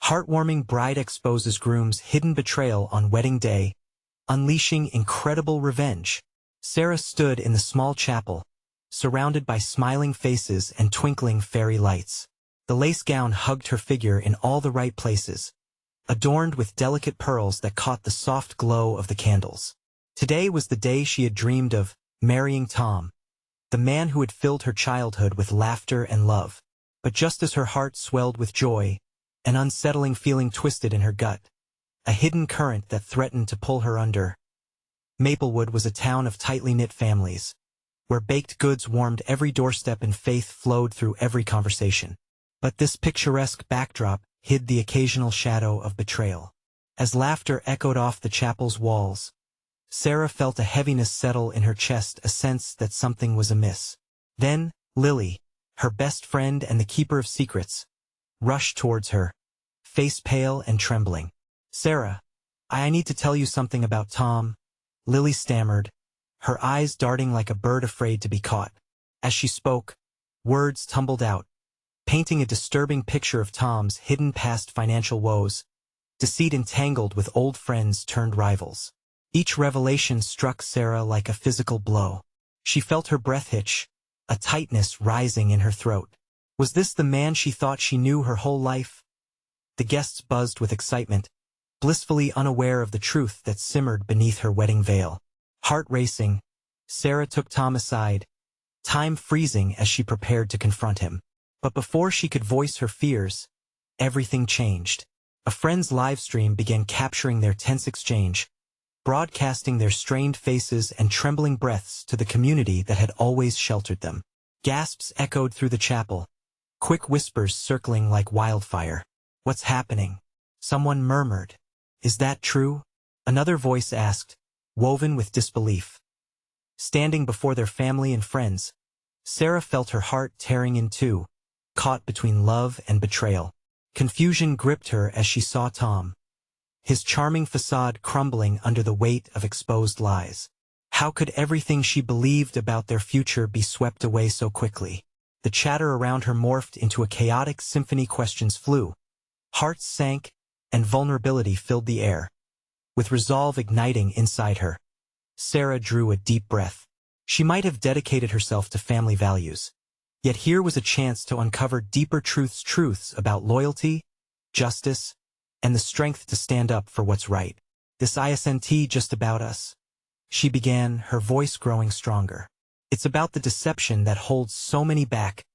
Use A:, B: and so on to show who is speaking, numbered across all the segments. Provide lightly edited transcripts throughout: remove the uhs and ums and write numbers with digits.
A: Heartwarming bride exposes groom's hidden betrayal on wedding day, unleashing incredible revenge. Sarah stood in the small chapel, surrounded by smiling faces and twinkling fairy lights. The lace gown hugged her figure in all the right places, adorned with delicate pearls that caught the soft glow of the candles. Today was the day she had dreamed of, marrying Tom, the man who had filled her childhood with laughter and love. But just as her heart swelled with joy, an unsettling feeling twisted in her gut, a hidden current that threatened to pull her under. Maplewood was a town of tightly knit families, where baked goods warmed every doorstep and faith flowed through every conversation. But this picturesque backdrop hid the occasional shadow of betrayal. As laughter echoed off the chapel's walls, Sarah felt a heaviness settle in her chest, a sense that something was amiss. Then, Lily, her best friend and the keeper of secrets, rushed towards her, face pale and trembling. "Sarah, I need to tell you something about Tom," Lily stammered, her eyes darting like a bird afraid to be caught. As she spoke, words tumbled out, painting a disturbing picture of Tom's hidden past financial woes, deceit entangled with old friends turned rivals. Each revelation struck Sarah like a physical blow. She felt her breath hitch, a tightness rising in her throat. Was this the man she thought she knew her whole life? The guests buzzed with excitement, blissfully unaware of the truth that simmered beneath her wedding veil. Heart racing, Sarah took Tom aside, time freezing as she prepared to confront him. But before she could voice her fears, everything changed. A friend's live stream began capturing their tense exchange, broadcasting their strained faces and trembling breaths to the community that had always sheltered them. Gasps echoed through the chapel, quick whispers circling like wildfire. "What's happening?" Someone murmured. "Is that true?" Another voice asked, woven with disbelief. Standing before their family and friends, Sarah felt her heart tearing in two, caught between love and betrayal. Confusion gripped her as she saw Tom, his charming facade crumbling under the weight of exposed lies. How could everything she believed about their future be swept away so quickly? The chatter around her morphed into a chaotic symphony. Questions flew, hearts sank, and vulnerability filled the air. With resolve igniting inside her, Sarah drew a deep breath. She might have dedicated herself to family values, yet here was a chance to uncover deeper truths about loyalty, justice, and the strength to stand up for what's right. "This isn't just about us," she began, her voice growing stronger. "It's about the deception that holds so many back,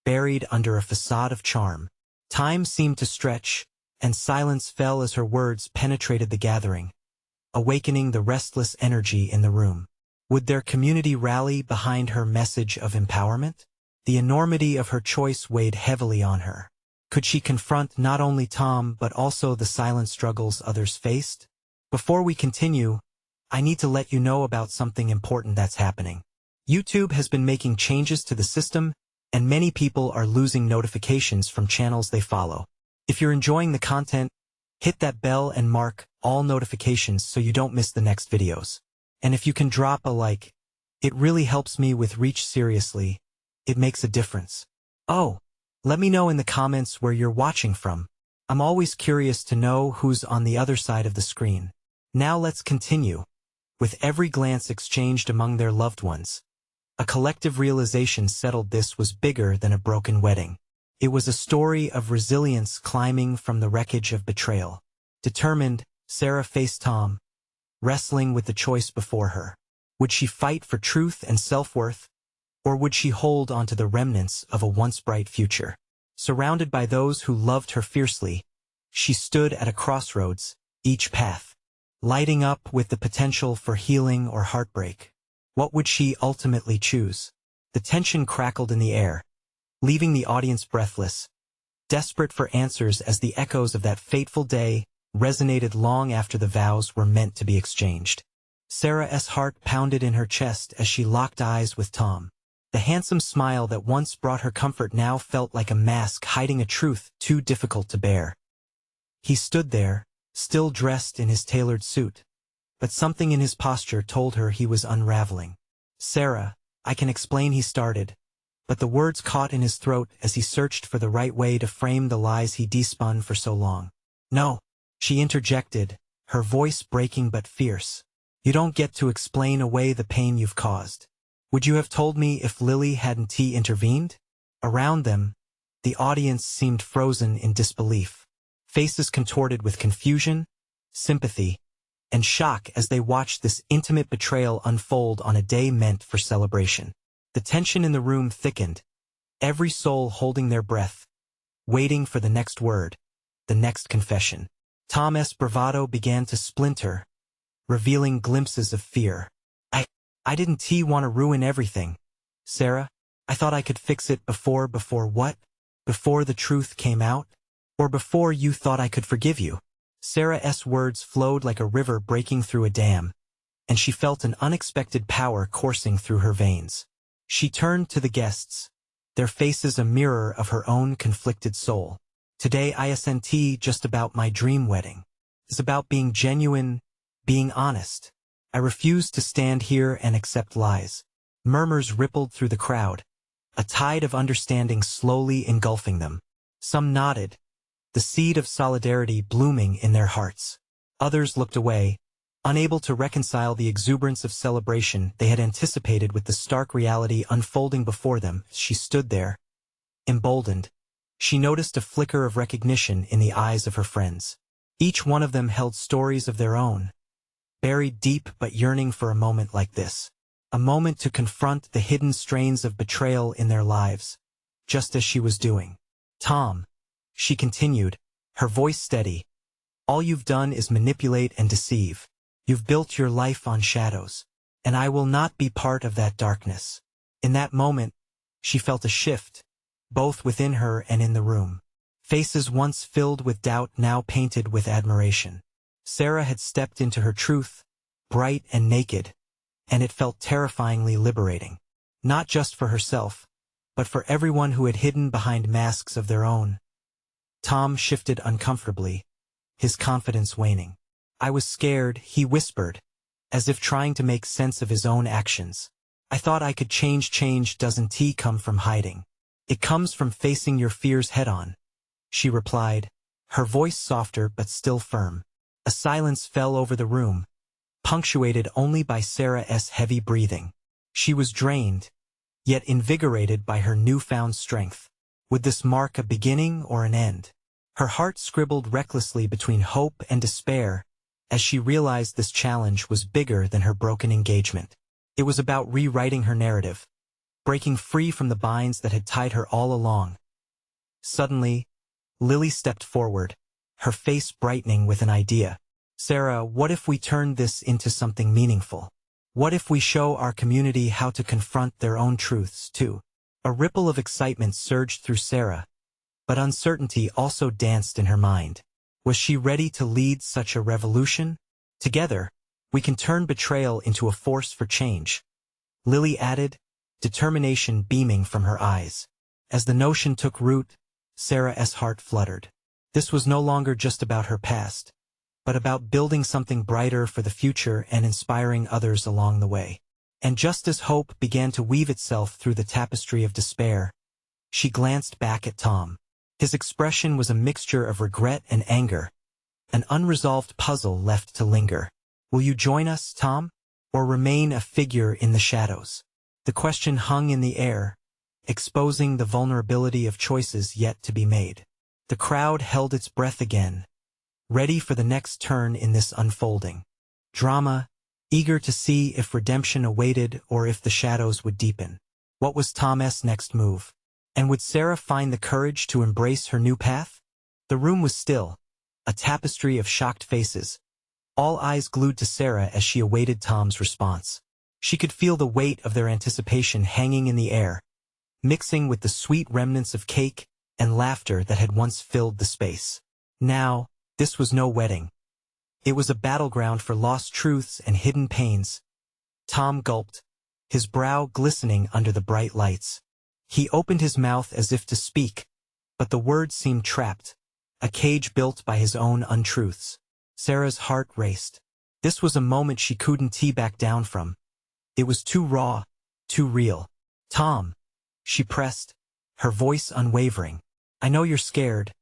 A: buried under a facade of charm." Time seemed to stretch, and silence fell as her words penetrated the gathering, awakening the restless energy in the room. Would their community rally behind her message of empowerment? The enormity of her choice weighed heavily on her. Could she confront not only Tom but also the silent struggles others faced? Before we continue, I need to let you know about something important that's happening. YouTube has been making changes to the system, and many people are losing notifications from channels they follow. If you're enjoying the content, hit that bell and mark all notifications so you don't miss the next videos. And if you can drop a like, it really helps me with reach. Seriously, it makes a difference. Oh, let me know in the comments where you're watching from. I'm always curious to know who's on the other side of the screen. Now let's continue. With every glance exchanged among their loved ones, a collective realization settled. This was bigger than a broken wedding. It was a story of resilience climbing from the wreckage of betrayal. Determined, Sarah faced Tom, wrestling with the choice before her. Would she fight for truth and self-worth, or would she hold on to the remnants of a once bright future? Surrounded by those who loved her fiercely, she stood at a crossroads, each path lighting up with the potential for healing or heartbreak. What would she ultimately choose? The tension crackled in the air, leaving the audience breathless, desperate for answers as the echoes of that fateful day resonated long after the vows were meant to be exchanged. Sarah's heart pounded in her chest as she locked eyes with Tom. The handsome smile that once brought her comfort now felt like a mask hiding a truth too difficult to bear. He stood there, still dressed in his tailored suit, but something in his posture told her he was unraveling. "Sarah, I can explain," he started, but the words caught in his throat as he searched for the right way to frame the lies he despun for so long. "No," she interjected, her voice breaking but fierce. "You don't get to explain away the pain you've caused. Would you have told me if Lily hadn't intervened?" Around them, the audience seemed frozen in disbelief. Faces contorted with confusion, sympathy, and shock as they watched this intimate betrayal unfold on a day meant for celebration. The tension in the room thickened, every soul holding their breath, waiting for the next word, the next confession. Tom's bravado began to splinter, revealing glimpses of fear. I didn't want to ruin everything, Sarah. I thought I could fix it before what? Before the truth came out? Or before you thought I could forgive you?" Sarah's words flowed like a river breaking through a dam, and she felt an unexpected power coursing through her veins. She turned to the guests, their faces a mirror of her own conflicted soul. "Today isn't just about my dream wedding. It's about being genuine, being honest. I refuse to stand here and accept lies." Murmurs rippled through the crowd, a tide of understanding slowly engulfing them. Some nodded, the seed of solidarity blooming in their hearts. Others looked away, unable to reconcile the exuberance of celebration they had anticipated with the stark reality unfolding before them. She stood there, emboldened. She noticed a flicker of recognition in the eyes of her friends. Each one of them held stories of their own, buried deep but yearning for a moment like this. A moment to confront the hidden strains of betrayal in their lives, just as she was doing. "Tom," she continued, her voice steady, "all you've done is manipulate and deceive. You've built your life on shadows, and I will not be part of that darkness." In that moment, she felt a shift, both within her and in the room. Faces once filled with doubt now painted with admiration. Sarah had stepped into her truth, bright and naked, and it felt terrifyingly liberating. Not just for herself, but for everyone who had hidden behind masks of their own. Tom shifted uncomfortably, his confidence waning. "I was scared," he whispered, as if trying to make sense of his own actions. "I thought I could change. Change doesn't come from hiding. It comes from facing your fears head-on," she replied, her voice softer but still firm. A silence fell over the room, punctuated only by Sarah's heavy breathing. She was drained, yet invigorated by her newfound strength. Would this mark a beginning or an end? Her heart scribbled recklessly between hope and despair as she realized this challenge was bigger than her broken engagement. It was about rewriting her narrative, breaking free from the binds that had tied her all along. Suddenly, Lily stepped forward, her face brightening with an idea. "Sarah, what if we turn this into something meaningful? What if we show our community how to confront their own truths, too?" A ripple of excitement surged through Sarah, but uncertainty also danced in her mind. Was she ready to lead such a revolution? "Together, we can turn betrayal into a force for change," Lily added, determination beaming from her eyes. As the notion took root, Sarah's heart fluttered. This was no longer just about her past, but about building something brighter for the future and inspiring others along the way. And just as hope began to weave itself through the tapestry of despair, she glanced back at Tom. His expression was a mixture of regret and anger, an unresolved puzzle left to linger. "Will you join us, Tom, or remain a figure in the shadows?" The question hung in the air, exposing the vulnerability of choices yet to be made. The crowd held its breath again, ready for the next turn in this unfolding drama, eager to see if redemption awaited or if the shadows would deepen. What was Tom's next move? And would Sarah find the courage to embrace her new path? The room was still, a tapestry of shocked faces, all eyes glued to Sarah as she awaited Tom's response. She could feel the weight of their anticipation hanging in the air, mixing with the sweet remnants of cake and laughter that had once filled the space. Now, this was no wedding. It was a battleground for lost truths and hidden pains. Tom gulped, his brow glistening under the bright lights. He opened his mouth as if to speak, but the words seemed trapped, a cage built by his own untruths. Sarah's heart raced. This was a moment she couldn't back down from. It was too raw, too real. "Tom," she pressed, her voice unwavering. I know you're scared,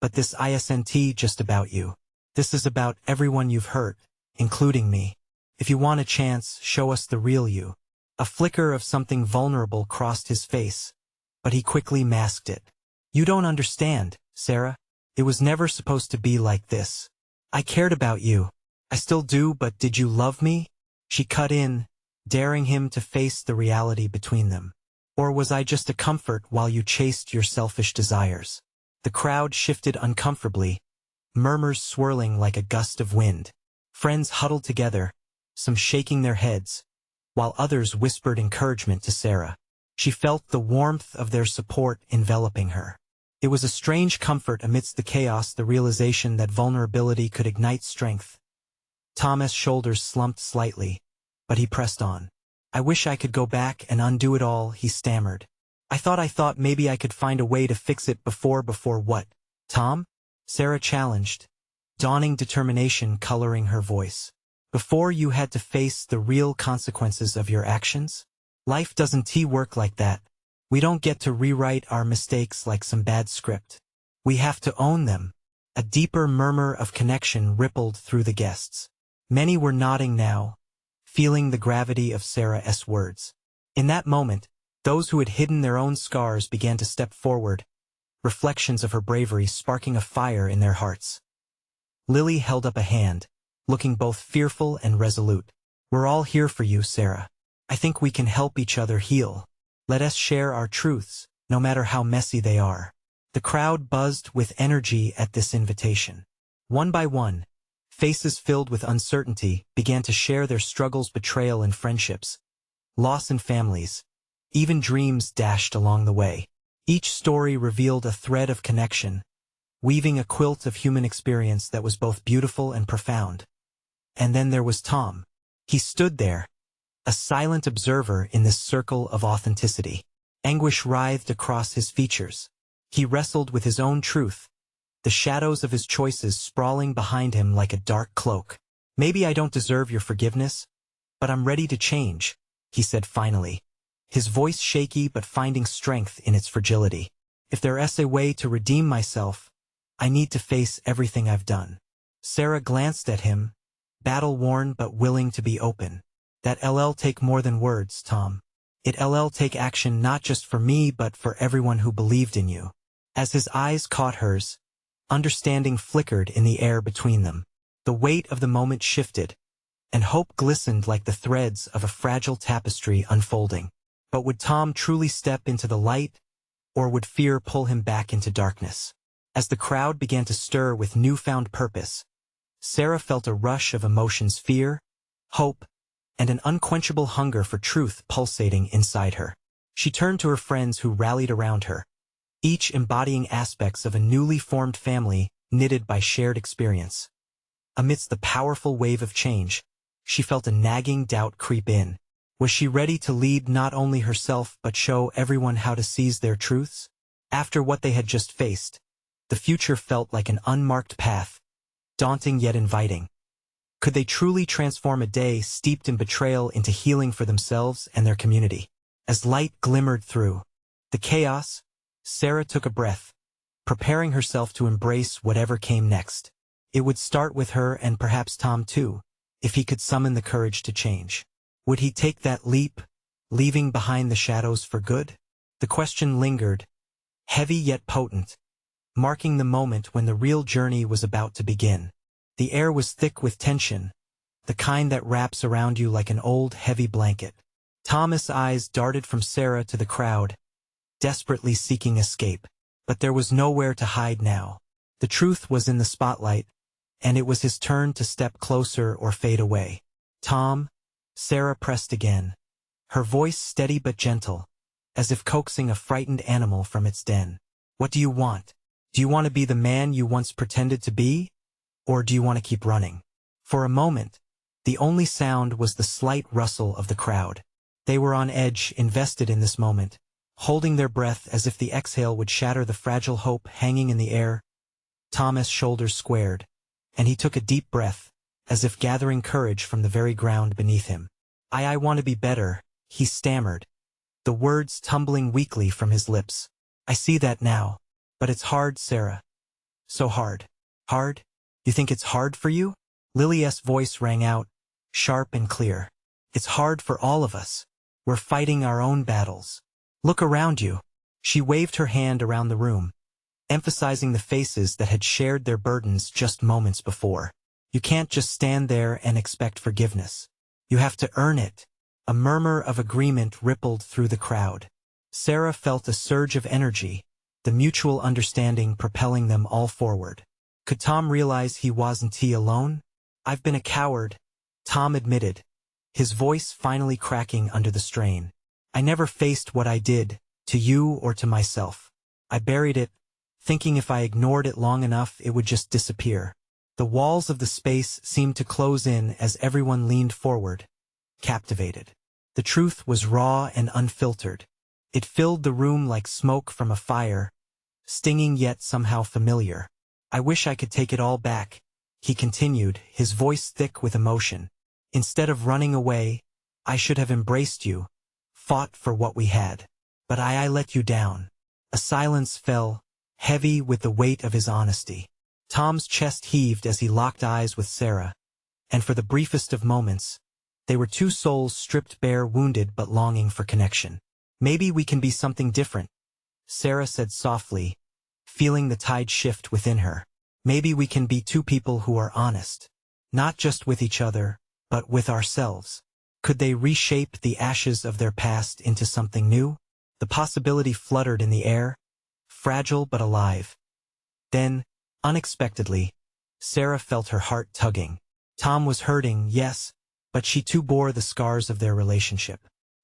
A: but this isn't just about you. This is about everyone you've hurt, including me. If you want a chance, show us the real you. A flicker of something vulnerable crossed his face, but he quickly masked it. You don't understand, Sarah. It was never supposed to be like this. I cared about you. I still do, but did you love me? She cut in, daring him to face the reality between them. Or was I just a comfort while you chased your selfish desires? The crowd shifted uncomfortably, murmurs swirling like a gust of wind. Friends huddled together, some shaking their heads, while others whispered encouragement to Sarah. She felt the warmth of their support enveloping her. It was a strange comfort amidst the chaos, the realization that vulnerability could ignite strength. Thomas' shoulders slumped slightly, but he pressed on. I wish I could go back and undo it all, he stammered. I thought maybe I could find a way to fix it before what? Tom? Sarah challenged, dawning determination coloring her voice. Before you had to face the real consequences of your actions? Life doesn't work like that. We don't get to rewrite our mistakes like some bad script. We have to own them. A deeper murmur of connection rippled through the guests. Many were nodding now, feeling the gravity of Sarah's words. In that moment, those who had hidden their own scars began to step forward, reflections of her bravery sparking a fire in their hearts. Lily held up a hand, looking both fearful and resolute. We're all here for you, Sarah. I think we can help each other heal. Let us share our truths, no matter how messy they are. The crowd buzzed with energy at this invitation. One by one, faces filled with uncertainty began to share their struggles, betrayal and friendships, loss in families, even dreams dashed along the way. Each story revealed a thread of connection, weaving a quilt of human experience that was both beautiful and profound. And then there was Tom. He stood there, a silent observer in this circle of authenticity. Anguish writhed across his features. He wrestled with his own truth, the shadows of his choices sprawling behind him like a dark cloak. Maybe I don't deserve your forgiveness, but I'm ready to change, he said finally, his voice shaky but finding strength in its fragility. If there's a way to redeem myself, I need to face everything I've done. Sarah glanced at him, battle-worn but willing to be open. That'll take more than words, Tom. It'll take action not just for me but for everyone who believed in you. As his eyes caught hers, understanding flickered in the air between them. The weight of the moment shifted, and hope glistened like the threads of a fragile tapestry unfolding. But would Tom truly step into the light, or would fear pull him back into darkness? As the crowd began to stir with newfound purpose, Sarah felt a rush of emotions: fear, hope, and an unquenchable hunger for truth pulsating inside her. She turned to her friends who rallied around her, each embodying aspects of a newly formed family knitted by shared experience. Amidst the powerful wave of change, she felt a nagging doubt creep in. Was she ready to lead not only herself but show everyone how to seize their truths? After what they had just faced, the future felt like an unmarked path, daunting yet inviting. Could they truly transform a day steeped in betrayal into healing for themselves and their community? As light glimmered through the chaos, Sarah took a breath, preparing herself to embrace whatever came next. It would start with her and perhaps Tom too, if he could summon the courage to change. Would he take that leap, leaving behind the shadows for good? The question lingered, heavy yet potent, marking the moment when the real journey was about to begin. The air was thick with tension, the kind that wraps around you like an old, heavy blanket. Thomas' eyes darted from Sarah to the crowd, desperately seeking escape. But there was nowhere to hide now. The truth was in the spotlight, and it was his turn to step closer or fade away. Tom, Sarah pressed again, her voice steady but gentle, as if coaxing a frightened animal from its den. What do you want? Do you want to be the man you once pretended to be? Or do you want to keep running? For a moment, the only sound was the slight rustle of the crowd. They were on edge, invested in this moment, holding their breath as if the exhale would shatter the fragile hope hanging in the air. Thomas' shoulders squared, and he took a deep breath, as if gathering courage from the very ground beneath him. I want to be better, he stammered, the words tumbling weakly from his lips. I see that now. But it's hard, Sarah. So hard. Hard? You think it's hard for you? Lily's voice rang out, sharp and clear. It's hard for all of us. We're fighting our own battles. Look around you. She waved her hand around the room, emphasizing the faces that had shared their burdens just moments before. You can't just stand there and expect forgiveness. You have to earn it. A murmur of agreement rippled through the crowd. Sarah felt a surge of energy, the mutual understanding propelling them all forward. Could Tom realize he wasn't alone? I've been a coward, Tom admitted, his voice finally cracking under the strain. I never faced what I did, to you or to myself. I buried it, thinking if I ignored it long enough it would just disappear. The walls of the space seemed to close in as everyone leaned forward, captivated. The truth was raw and unfiltered. It filled the room like smoke from a fire, stinging yet somehow familiar. I wish I could take it all back, he continued, his voice thick with emotion. Instead of running away, I should have embraced you, fought for what we had. But I let you down. A silence fell, heavy with the weight of his honesty. Tom's chest heaved as he locked eyes with Sarah, and for the briefest of moments, they were two souls stripped bare, wounded but longing for connection. Maybe we can be something different, Sarah said softly, feeling the tide shift within her. Maybe we can be two people who are honest, not just with each other, but with ourselves. Could they reshape the ashes of their past into something new? The possibility fluttered in the air, fragile but alive. Then, unexpectedly, Sarah felt her heart tugging. Tom was hurting, yes, but she too bore the scars of their relationship.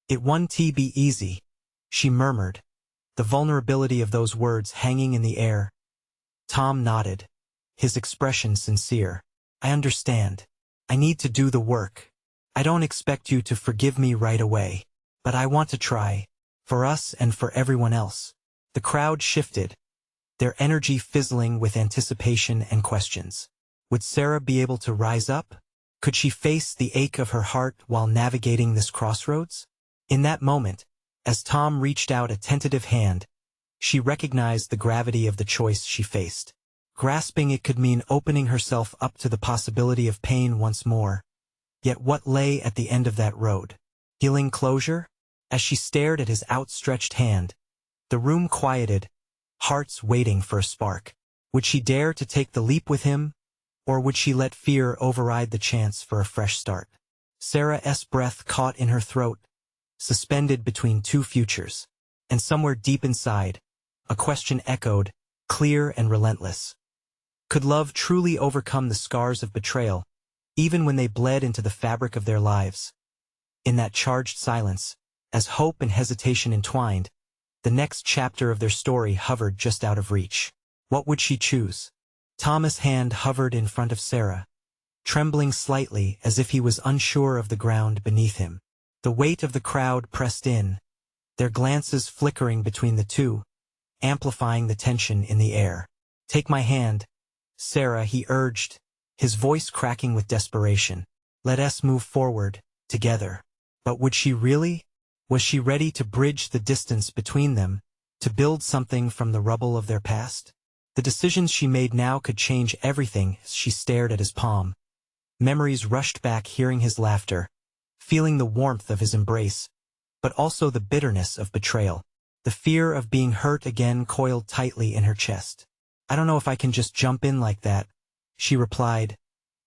A: It won't be easy, she murmured, the vulnerability of those words hanging in the air. Tom nodded, his expression sincere. I understand. I need to do the work. I don't expect you to forgive me right away, but I want to try, for us and for everyone else. The crowd shifted, their energy fizzling with anticipation and questions. Would Sarah be able to rise up? Could she face the ache of her heart while navigating this crossroads? In that moment, as Tom reached out a tentative hand, she recognized the gravity of the choice she faced. Grasping it could mean opening herself up to the possibility of pain once more. Yet what lay at the end of that road? Healing closure? As she stared at his outstretched hand, the room quieted, hearts waiting for a spark. Would she dare to take the leap with him, or would she let fear override the chance for a fresh start? Sarah's breath caught in her throat, suspended between two futures, and somewhere deep inside, a question echoed, clear and relentless. Could love truly overcome the scars of betrayal, even when they bled into the fabric of their lives? In that charged silence, as hope and hesitation entwined, the next chapter of their story hovered just out of reach. What would she choose? Tom's hand hovered in front of Sarah, trembling slightly as if he was unsure of the ground beneath him. The weight of the crowd pressed in, their glances flickering between the two, amplifying the tension in the air. Take my hand, Sarah, he urged, his voice cracking with desperation. Let us move forward, together. But would she really? Was she ready to bridge the distance between them, to build something from the rubble of their past? The decisions she made now could change everything. As she stared at his palm, memories rushed back, hearing his laughter, feeling the warmth of his embrace, but also the bitterness of betrayal. The fear of being hurt again coiled tightly in her chest. I don't know if I can just jump in like that, she replied,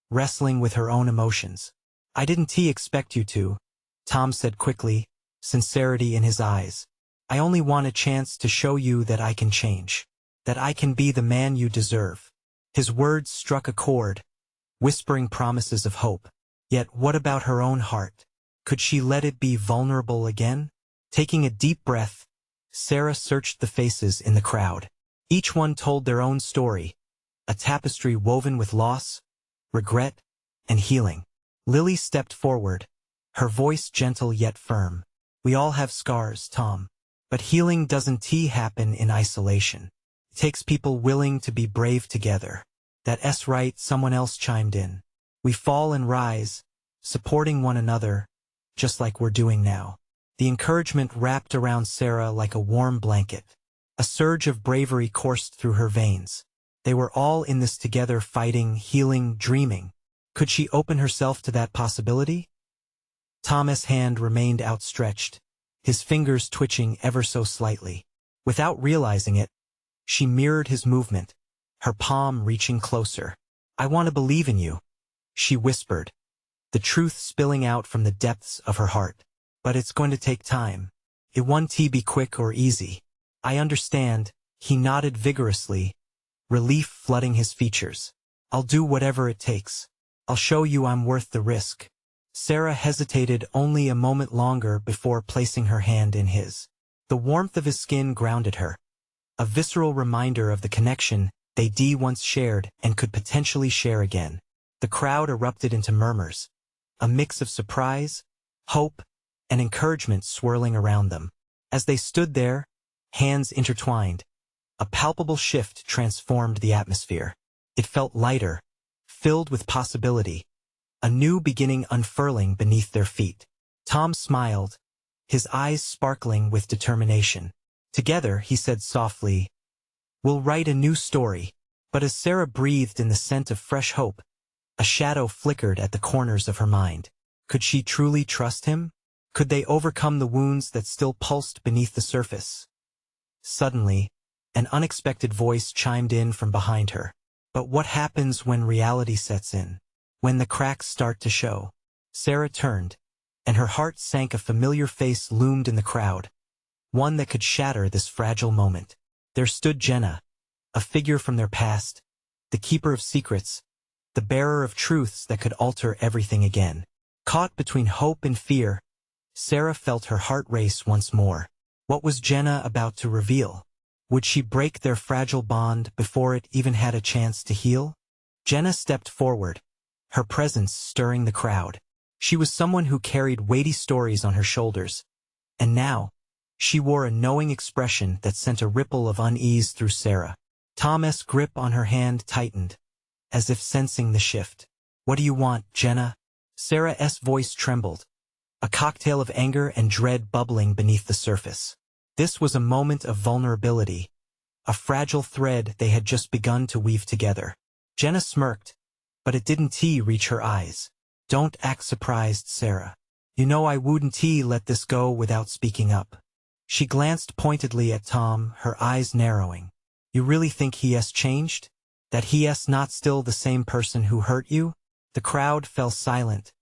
A: wrestling with her own emotions. I didn't expect you to, Tom said quickly, sincerity in his eyes. I only want a chance to show you that I can change, that I can be the man you deserve. His words struck a chord, whispering promises of hope. Yet what about her own heart? Could she let it be vulnerable again? Taking a deep breath, Sarah searched the faces in the crowd. Each one told their own story, a tapestry woven with loss, regret, and healing. Lily stepped forward, her voice gentle yet firm. We all have scars, Tom. But healing doesn't happen in isolation. It takes people willing to be brave together. That's right, someone else chimed in. We fall and rise, supporting one another, just like we're doing now. The encouragement wrapped around Sarah like a warm blanket. A surge of bravery coursed through her veins. They were all in this together, fighting, healing, dreaming. Could she open herself to that possibility? Thomas' hand remained outstretched, his fingers twitching ever so slightly. Without realizing it, she mirrored his movement, her palm reaching closer. "I want to believe in you," she whispered, the truth spilling out from the depths of her heart. "But it's going to take time. It won't be quick or easy." "I understand," he nodded vigorously, relief flooding his features. "I'll do whatever it takes. I'll show you I'm worth the risk." Sarah hesitated only a moment longer before placing her hand in his. The warmth of his skin grounded her, a visceral reminder of the connection they once shared and could potentially share again. The crowd erupted into murmurs, a mix of surprise, hope, and encouragement swirling around them. As they stood there, hands intertwined, a palpable shift transformed the atmosphere. It felt lighter, filled with possibility, a new beginning unfurling beneath their feet. Tom smiled, his eyes sparkling with determination. Together, he said softly, "We'll write a new story." But as Sarah breathed in the scent of fresh hope, a shadow flickered at the corners of her mind. Could she truly trust him? Could they overcome the wounds that still pulsed beneath the surface? Suddenly, an unexpected voice chimed in from behind her. "But what happens when reality sets in? When the cracks start to show?" Sarah turned, and her heart sank. A familiar face loomed in the crowd, one that could shatter this fragile moment. There stood Jenna, a figure from their past, the keeper of secrets, the bearer of truths that could alter everything again. Caught between hope and fear, Sarah felt her heart race once more. What was Jenna about to reveal? Would she break their fragile bond before it even had a chance to heal? Jenna stepped forward, her presence stirring the crowd. She was someone who carried weighty stories on her shoulders, and now, she wore a knowing expression that sent a ripple of unease through Sarah. Tom's grip on her hand tightened, as if sensing the shift. "What do you want, Jenna?" Sarah's voice trembled, a cocktail of anger and dread bubbling beneath the surface. This was a moment of vulnerability, a fragile thread they had just begun to weave together. Jenna smirked, but it didn't reach her eyes. "Don't act surprised, Sarah. You know I wouldn't let this go without speaking up." She glanced pointedly at Tom, her eyes narrowing. "You really think he's changed? That he's not still the same person who hurt you?" The crowd fell silent,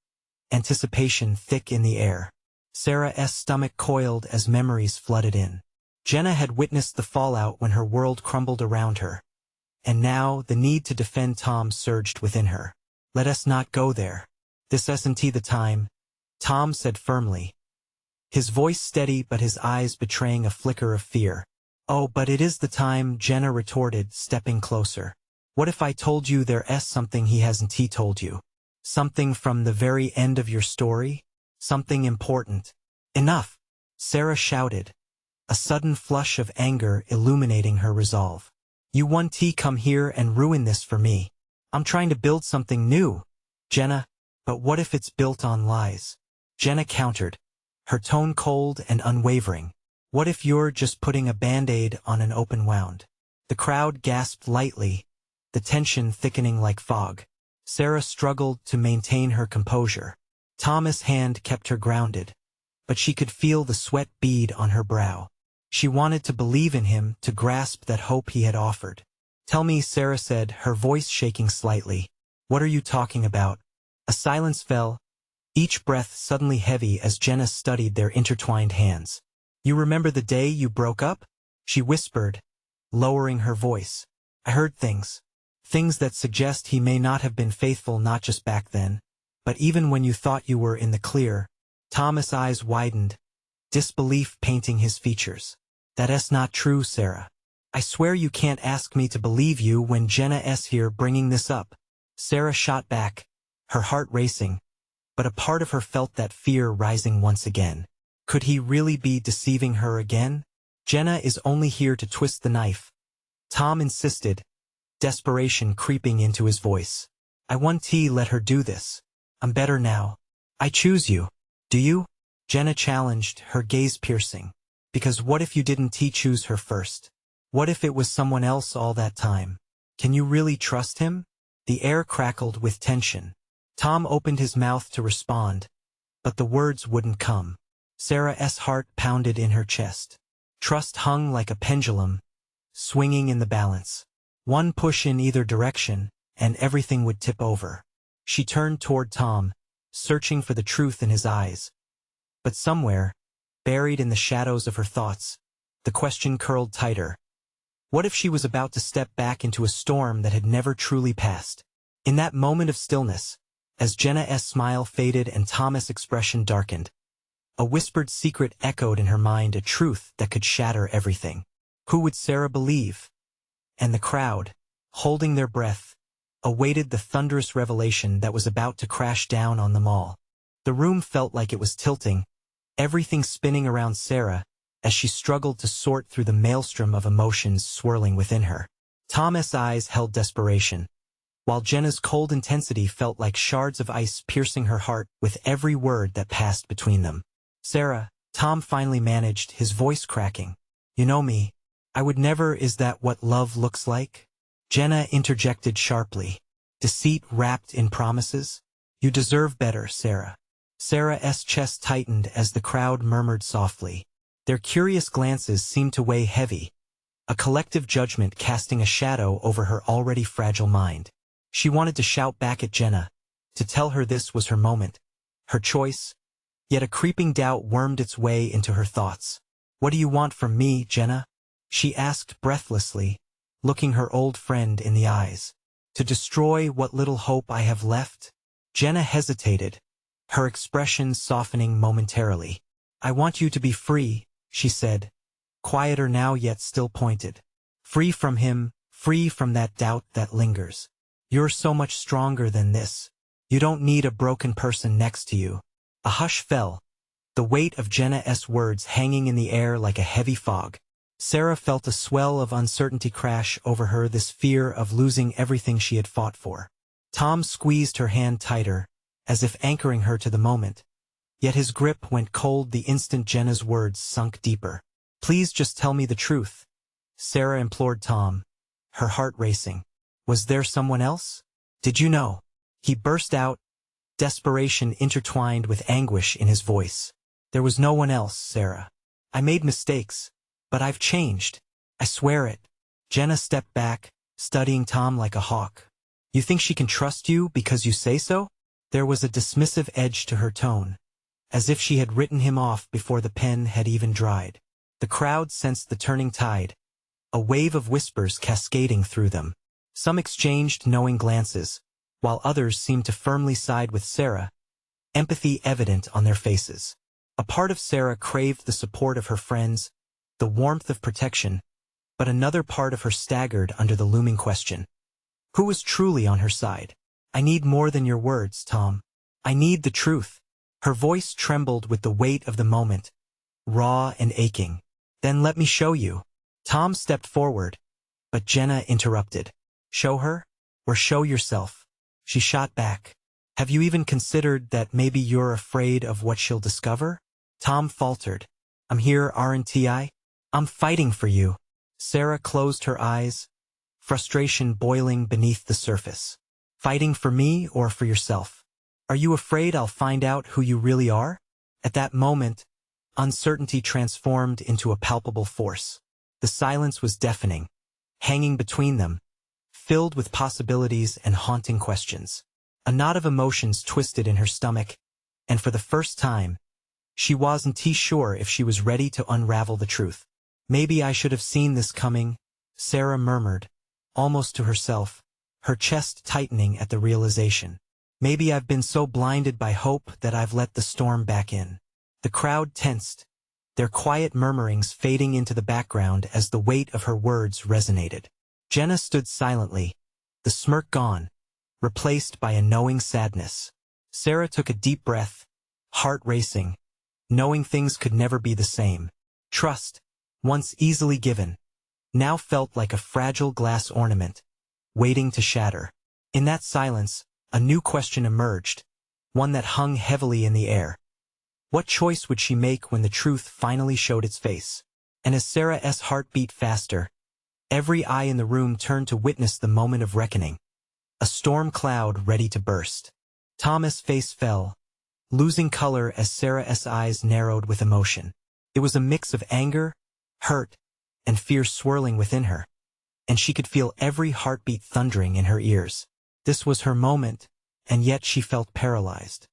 A: anticipation thick in the air. Sarah's stomach coiled as memories flooded in. Jenna had witnessed the fallout when her world crumbled around her, and now the need to defend Tom surged within her. "Let us not go there. This isn't the time," Tom said firmly, his voice steady but his eyes betraying a flicker of fear. "Oh, but it is the time," Jenna retorted, stepping closer. "What if I told you there's something he hasn't told you? Something from the very end of your story? Something important?" "Enough!" Sarah shouted, a sudden flush of anger illuminating her resolve. "You won't come here and ruin this for me. I'm trying to build something new, Jenna." "But what if it's built on lies?" Jenna countered, her tone cold and unwavering. "What if you're just putting a band-aid on an open wound?" The crowd gasped lightly, the tension thickening like fog. Sarah struggled to maintain her composure. Tom's hand kept her grounded, but she could feel the sweat bead on her brow. She wanted to believe in him, to grasp that hope he had offered. "Tell me," Sarah said, her voice shaking slightly. "What are you talking about?" A silence fell, each breath suddenly heavy as Jenna studied their intertwined hands. "You remember the day you broke up?" she whispered, lowering her voice. "I heard things that suggest he may not have been faithful, not just back then, but even when you thought you were in the clear." Tom's eyes widened, disbelief painting his features. "That's not true, Sarah. I swear you can't ask me to believe you when Jenna's here bringing this up." Sarah shot back, her heart racing, but a part of her felt that fear rising once again. Could he really be deceiving her again? "Jenna is only here to twist the knife," Tom insisted, desperation creeping into his voice. "I won't let her do this. I'm better now. I choose you. Do you?" Jenna challenged, her gaze piercing. Because what if you didn't choose her first? What if it was someone else all that time? Can you really trust him? The air crackled with tension. Tom opened his mouth to respond, but the words wouldn't come. Sarah's heart pounded in her chest. Trust hung like a pendulum, swinging in the balance. One push in either direction, and everything would tip over. She turned toward Tom, searching for the truth in his eyes. But somewhere, buried in the shadows of her thoughts, the question curled tighter. What if she was about to step back into a storm that had never truly passed? In that moment of stillness, as Jenna's smile faded and Tom's expression darkened, a whispered secret echoed in her mind, a truth that could shatter everything. Who would Sarah believe? And the crowd, holding their breath, awaited the thunderous revelation that was about to crash down on them all. The room felt like it was tilting, everything spinning around Sarah, as she struggled to sort through the maelstrom of emotions swirling within her. Tom's eyes held desperation, while Jenna's cold intensity felt like shards of ice piercing her heart with every word that passed between them. Sarah, Tom finally managed, his voice cracking. You know me. I would never. Is that what love looks like? Jenna interjected sharply. Deceit wrapped in promises? You deserve better, Sarah. Sarah's chest tightened as the crowd murmured softly. Their curious glances seemed to weigh heavy, a collective judgment casting a shadow over her already fragile mind. She wanted to shout back at Jenna, to tell her this was her moment, her choice, yet a creeping doubt wormed its way into her thoughts. What do you want from me, Jenna? She asked breathlessly, looking her old friend in the eyes. To destroy what little hope I have left? Jenna hesitated, her expression softening momentarily. I want you to be free, she said, quieter now yet still pointed. Free from him, free from that doubt that lingers. You're so much stronger than this. You don't need a broken person next to you. A hush fell, the weight of Jenna's words hanging in the air like a heavy fog. Sarah felt a swell of uncertainty crash over her, this fear of losing everything she had fought for. Tom squeezed her hand tighter, as if anchoring her to the moment. Yet his grip went cold the instant Jenna's words sunk deeper. Please just tell me the truth, Sarah implored Tom, her heart racing. Was there someone else? Did you know? He burst out, desperation intertwined with anguish in his voice. There was no one else, Sarah. I made mistakes, but I've changed. I swear it. Jenna stepped back, studying Tom like a hawk. You think she can trust you because you say so? There was a dismissive edge to her tone, as if she had written him off before the pen had even dried. The crowd sensed the turning tide, a wave of whispers cascading through them. Some exchanged knowing glances, while others seemed to firmly side with Sarah, empathy evident on their faces. A part of Sarah craved the support of her friends, the warmth of protection, but another part of her staggered under the looming question. Who was truly on her side? I need more than your words, Tom. I need the truth. Her voice trembled with the weight of the moment, raw and aching. Then let me show you. Tom stepped forward, but Jenna interrupted. Show her? Or show yourself? She shot back. Have you even considered that maybe you're afraid of what she'll discover? Tom faltered. I'm here, aren't I? I'm fighting for you. Sarah closed her eyes, frustration boiling beneath the surface. Fighting for me or for yourself? Are you afraid I'll find out who you really are? At that moment, uncertainty transformed into a palpable force. The silence was deafening, hanging between them, filled with possibilities and haunting questions. A knot of emotions twisted in her stomach, and for the first time, she wasn't sure if she was ready to unravel the truth. Maybe I should have seen this coming, Sarah murmured, almost to herself, her chest tightening at the realization. Maybe I've been so blinded by hope that I've let the storm back in. The crowd tensed, their quiet murmurings fading into the background as the weight of her words resonated. Jenna stood silently, the smirk gone, replaced by a knowing sadness. Sarah took a deep breath, heart racing, knowing things could never be the same. Trust, once easily given, now felt like a fragile glass ornament, waiting to shatter. In that silence, a new question emerged, one that hung heavily in the air. What choice would she make when the truth finally showed its face? And as Sarah's heart beat faster, every eye in the room turned to witness the moment of reckoning. A storm cloud ready to burst. Thomas' face fell, losing color as Sarah's eyes narrowed with emotion. It was a mix of anger, hurt, and fear swirling within her, and she could feel every heartbeat thundering in her ears. This was her moment, and yet she felt paralyzed.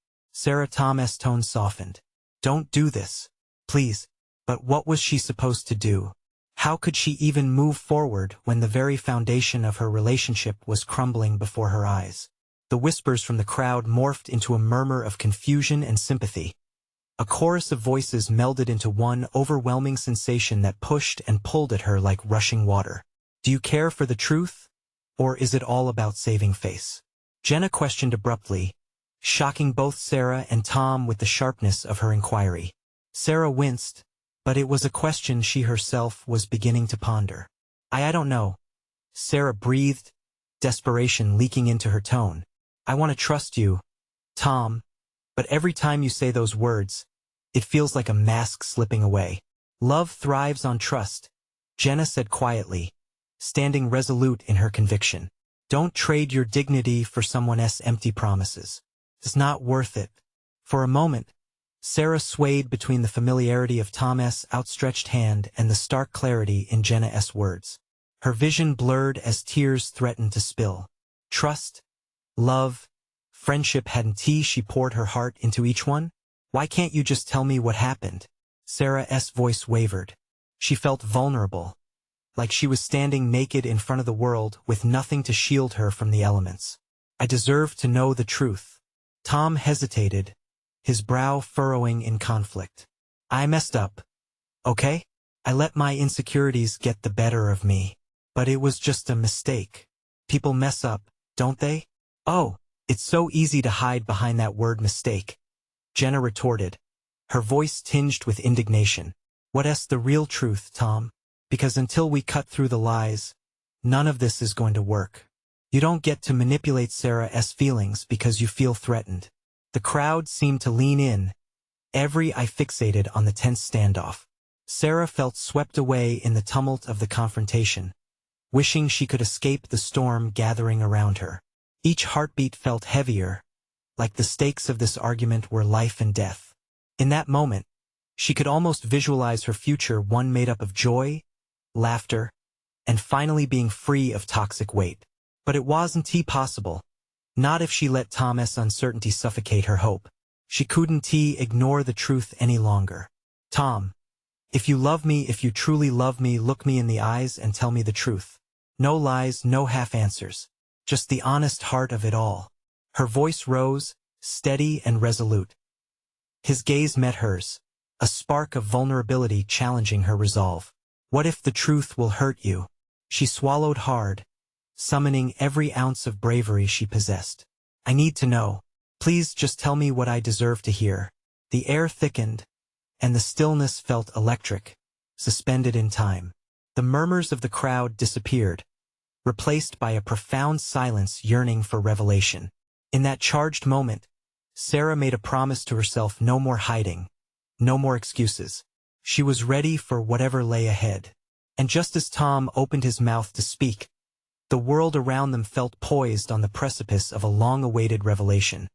A: Thomas' tone softened. Don't do this, please. But what was she supposed to do? How could she even move forward when the very foundation of her relationship was crumbling before her eyes? The whispers from the crowd morphed into a murmur of confusion and sympathy. A chorus of voices melded into one overwhelming sensation that pushed and pulled at her like rushing water. Do you care for the truth? Or is it all about saving face? Jenna questioned abruptly, shocking both Sarah and Tom with the sharpness of her inquiry. Sarah winced, but it was a question she herself was beginning to ponder. I don't know. Sarah breathed, desperation leaking into her tone. I want to trust you, Tom, but every time you say those words, it feels like a mask slipping away. Love thrives on trust, Jenna said quietly, standing resolute in her conviction. Don't trade your dignity for someone else's empty promises. It's not worth it. For a moment, Sarah swayed between the familiarity of Tom's outstretched hand and the stark clarity in Jenna's words. Her vision blurred as tears threatened to spill. Trust, love, friendship, hadn't she poured her heart into each one? Why can't you just tell me what happened? Sarah's voice wavered. She felt vulnerable, like she was standing naked in front of the world with nothing to shield her from the elements. I deserve to know the truth. Tom hesitated, his brow furrowing in conflict. I messed up. Okay? I let my insecurities get the better of me. But it was just a mistake. People mess up, don't they? Oh, it's so easy to hide behind that word mistake, Jenna retorted, her voice tinged with indignation. What's the real truth, Tom? Because until we cut through the lies, none of this is going to work. You don't get to manipulate Sarah's feelings because you feel threatened. The crowd seemed to lean in, every eye fixated on the tense standoff. Sarah felt swept away in the tumult of the confrontation, wishing she could escape the storm gathering around her. Each heartbeat felt heavier, like the stakes of this argument were life and death. In that moment, she could almost visualize her future, one made up of joy, laughter, and finally being free of toxic weight. But it wasn't possible. Not if she let Tom's uncertainty suffocate her hope. She couldn't ignore the truth any longer. Tom, if you love me, if you truly love me, look me in the eyes and tell me the truth. No lies, no half answers. Just the honest heart of it all. Her voice rose, steady and resolute. His gaze met hers, a spark of vulnerability challenging her resolve. What if the truth will hurt you? She swallowed hard, summoning every ounce of bravery she possessed. I need to know. Please just tell me what I deserve to hear. The air thickened, and the stillness felt electric, suspended in time. The murmurs of the crowd disappeared, replaced by a profound silence yearning for revelation. In that charged moment, Sarah made a promise to herself: no more hiding, no more excuses. She was ready for whatever lay ahead. And just as Tom opened his mouth to speak, the world around them felt poised on the precipice of a long-awaited revelation.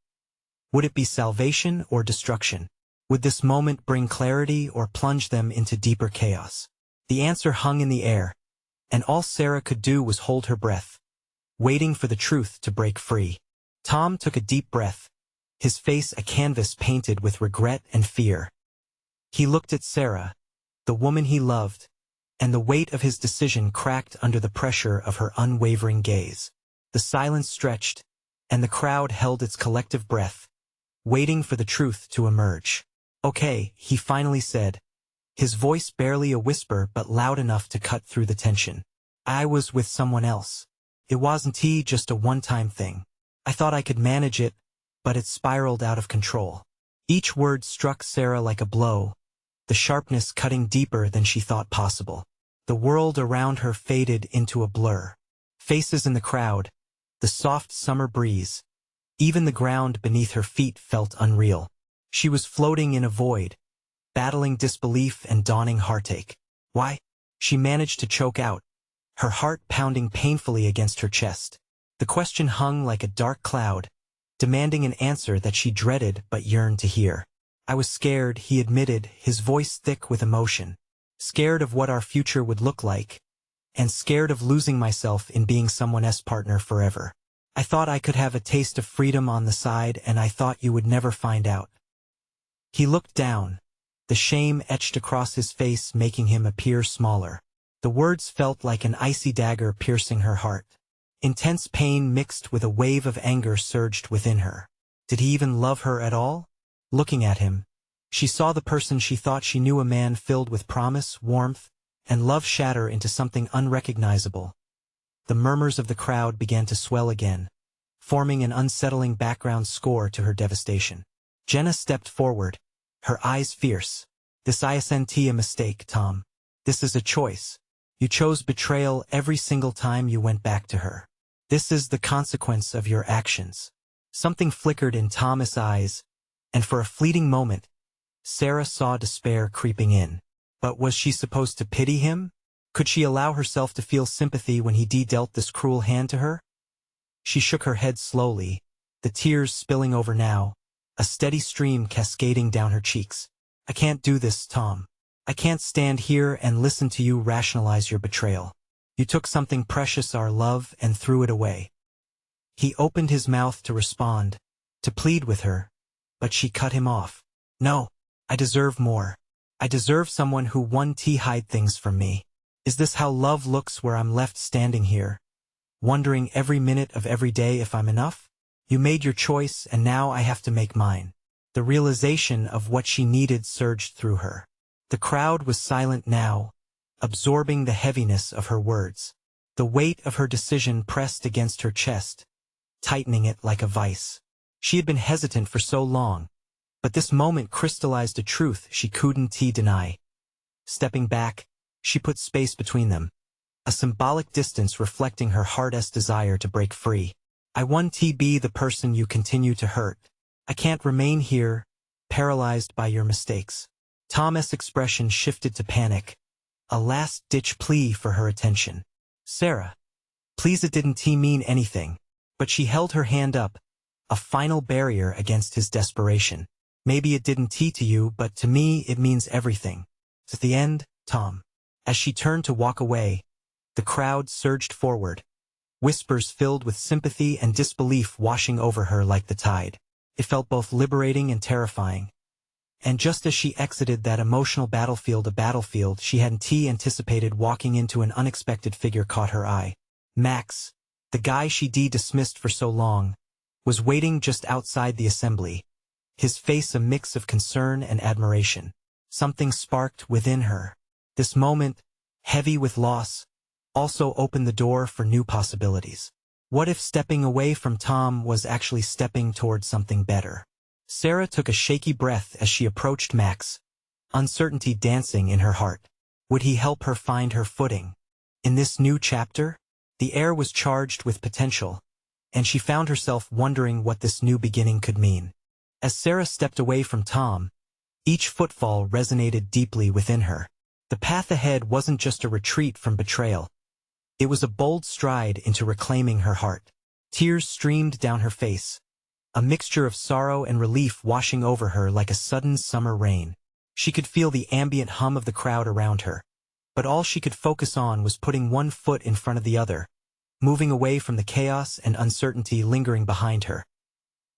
A: Would it be salvation or destruction? Would this moment bring clarity or plunge them into deeper chaos? The answer hung in the air, and all Sarah could do was hold her breath, waiting for the truth to break free. Tom took a deep breath, his face a canvas painted with regret and fear. He looked at Sarah, the woman he loved, and the weight of his decision cracked under the pressure of her unwavering gaze. The silence stretched, and the crowd held its collective breath, waiting for the truth to emerge. Okay, he finally said, his voice barely a whisper but loud enough to cut through the tension. I was with someone else. It wasn't just a one-time thing. I thought I could manage it, but it spiraled out of control. Each word struck Sarah like a blow, the sharpness cutting deeper than she thought possible. The world around her faded into a blur. Faces in the crowd, the soft summer breeze, even the ground beneath her feet felt unreal. She was floating in a void, battling disbelief and dawning heartache. Why? She managed to choke out, her heart pounding painfully against her chest. The question hung like a dark cloud, demanding an answer that she dreaded but yearned to hear. I was scared, he admitted, his voice thick with emotion. Scared of what our future would look like, and scared of losing myself in being someone else's partner forever. I thought I could have a taste of freedom on the side, and I thought you would never find out. He looked down, the shame etched across his face making him appear smaller. The words felt like an icy dagger piercing her heart. Intense pain mixed with a wave of anger surged within her. Did he even love her at all? Looking at him, she saw the person she thought she knew, a man filled with promise, warmth, and love shatter into something unrecognizable. The murmurs of the crowd began to swell again, forming an unsettling background score to her devastation. Jenna stepped forward, her eyes fierce. This isn't a mistake, Tom. This is a choice. You chose betrayal every single time you went back to her. This is the consequence of your actions. Something flickered in Thomas' eyes, and for a fleeting moment, Sarah saw despair creeping in. But was she supposed to pity him? Could she allow herself to feel sympathy when he dealt this cruel hand to her? She shook her head slowly, the tears spilling over now, a steady stream cascading down her cheeks. I can't do this, Tom. I can't stand here and listen to you rationalize your betrayal. You took something precious, our love, and threw it away. He opened his mouth to respond, to plead with her, but she cut him off. No, I deserve more. I deserve someone who won't hide things from me. Is this how love looks, where I'm left standing here, wondering every minute of every day if I'm enough? You made your choice, and now I have to make mine. The realization of what she needed surged through her. The crowd was silent now, absorbing the heaviness of her words. The weight of her decision pressed against her chest, tightening it like a vice. She had been hesitant for so long, but this moment crystallized a truth she couldn't deny. Stepping back, she put space between them, a symbolic distance reflecting her heart's desire to break free. I want to be the person you continue to hurt. I can't remain here, paralyzed by your mistakes. Thomas' expression shifted to panic, a last-ditch plea for her attention. Sarah, please, it didn't mean anything. But she held her hand up, a final barrier against his desperation. Maybe it didn't to you, but to me it means everything. To the end, Tom. As she turned to walk away, the crowd surged forward, whispers filled with sympathy and disbelief washing over her like the tide. It felt both liberating and terrifying. And just as she exited that emotional battlefield, a battlefield she hadn't anticipated, walking into an unexpected figure caught her eye. Max, the guy she dismissed for so long, was waiting just outside the assembly, his face a mix of concern and admiration. Something sparked within her. This moment, heavy with loss, also opened the door for new possibilities. What if stepping away from Tom was actually stepping towards something better? Sarah took a shaky breath as she approached Max, uncertainty dancing in her heart. Would he help her find her footing? In this new chapter, the air was charged with potential, and she found herself wondering what this new beginning could mean. As Sarah stepped away from Tom, each footfall resonated deeply within her. The path ahead wasn't just a retreat from betrayal. It was a bold stride into reclaiming her heart. Tears streamed down her face, a mixture of sorrow and relief washing over her like a sudden summer rain. She could feel the ambient hum of the crowd around her, but all she could focus on was putting one foot in front of the other, moving away from the chaos and uncertainty lingering behind her.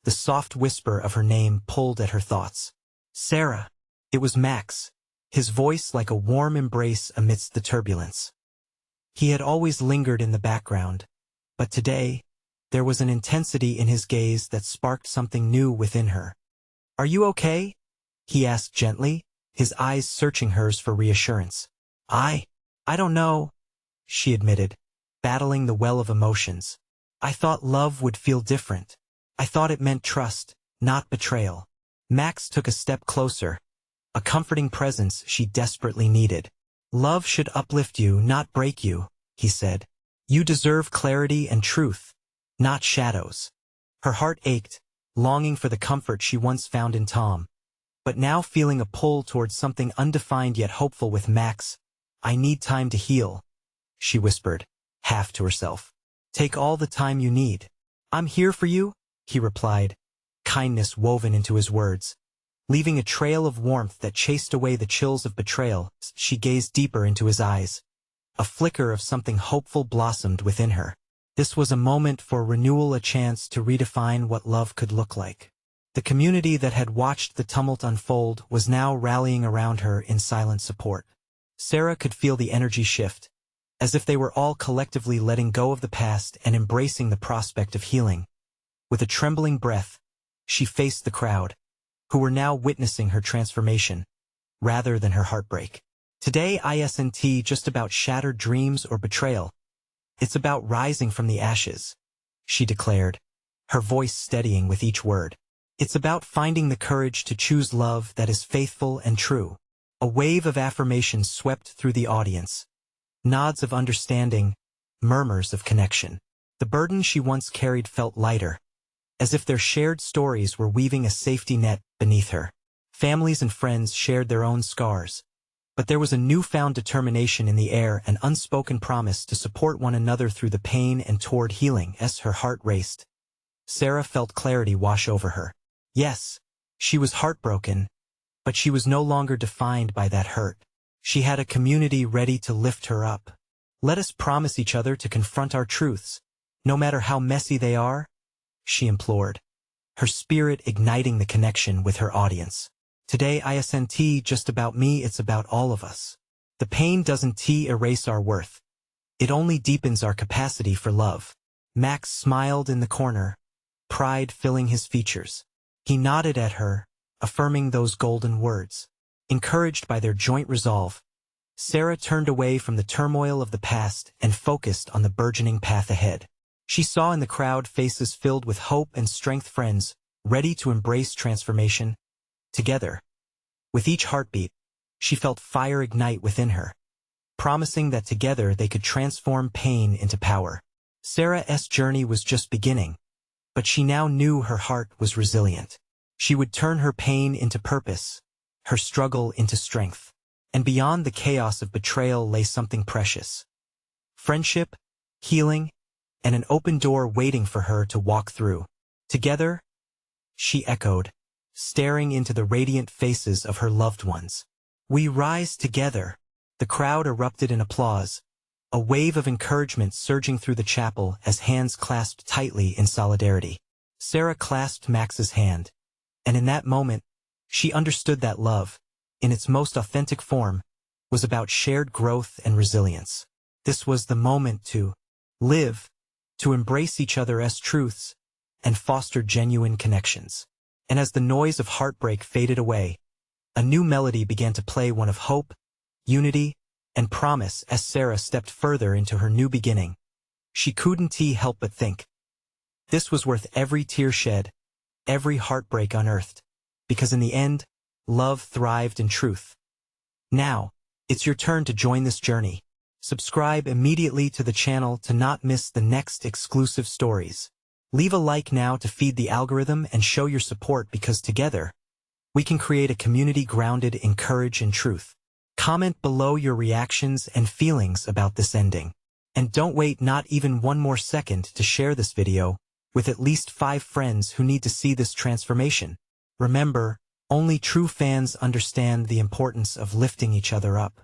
A: The soft whisper of her name pulled at her thoughts. Sarah. It was Max, his voice like a warm embrace amidst the turbulence. He had always lingered in the background, but today, there was an intensity in his gaze that sparked something new within her. Are you okay? He asked gently, his eyes searching hers for reassurance. I don't know, she admitted, battling the well of emotions. I thought love would feel different. I thought it meant trust, not betrayal. Max took a step closer, a comforting presence she desperately needed. Love should uplift you, not break you, he said. You deserve clarity and truth, not shadows. Her heart ached, longing for the comfort she once found in Tom, but now feeling a pull towards something undefined yet hopeful with Max. "I need time to heal," she whispered, half to herself. "Take all the time you need. I'm here for you," he replied, kindness woven into his words. Leaving a trail of warmth that chased away the chills of betrayal, she gazed deeper into his eyes. A flicker of something hopeful blossomed within her. This was a moment for renewal, a chance to redefine what love could look like. The community that had watched the tumult unfold was now rallying around her in silent support. Sarah could feel the energy shift, as if they were all collectively letting go of the past and embracing the prospect of healing. With a trembling breath, she faced the crowd, who were now witnessing her transformation, rather than her heartbreak. "Today isn't just about shattered dreams or betrayal. It's about rising from the ashes," she declared, her voice steadying with each word. "It's about finding the courage to choose love that is faithful and true." A wave of affirmation swept through the audience. Nods of understanding, murmurs of connection. The burden she once carried felt lighter, as if their shared stories were weaving a safety net beneath her. Families and friends shared their own scars, but there was a newfound determination in the air, an unspoken promise to support one another through the pain and toward healing. As her heart raced, Sarah felt clarity wash over her. Yes, she was heartbroken, but she was no longer defined by that hurt. She had a community ready to lift her up. "Let us promise each other to confront our truths, no matter how messy they are," she implored, her spirit igniting the connection with her audience. "Today isn't just about me, it's about all of us. The pain doesn't erase our worth. It only deepens our capacity for love." Max smiled in the corner, pride filling his features. He nodded at her, affirming those golden words. Encouraged by their joint resolve, Sarah turned away from the turmoil of the past and focused on the burgeoning path ahead. She saw in the crowd faces filled with hope and strength, friends ready to embrace transformation together. With each heartbeat, she felt fire ignite within her, promising that together they could transform pain into power. Sarah's journey was just beginning, but she now knew her heart was resilient. She would turn her pain into purpose, her struggle into strength. And beyond the chaos of betrayal lay something precious. Friendship, healing, and an open door waiting for her to walk through. "Together," she echoed, staring into the radiant faces of her loved ones. "We rise together." The crowd erupted in applause, a wave of encouragement surging through the chapel as hands clasped tightly in solidarity. Sarah clasped Max's hand, and in that moment, she understood that love, in its most authentic form, was about shared growth and resilience. This was the moment to live, to embrace each other as truths, and foster genuine connections. And as the noise of heartbreak faded away, a new melody began to play, one of hope, unity, and promise. As Sarah stepped further into her new beginning, she couldn't help but think, this was worth every tear shed, every heartbreak unearthed, because in the end, love thrived in truth. Now, it's your turn to join this journey. Subscribe immediately to the channel to not miss the next exclusive stories. Leave a like now to feed the algorithm and show your support, because together, we can create a community grounded in courage and truth. Comment below your reactions and feelings about this ending. And don't wait not even one more second to share this video with at least 5 friends who need to see this transformation. Remember, only true fans understand the importance of lifting each other up.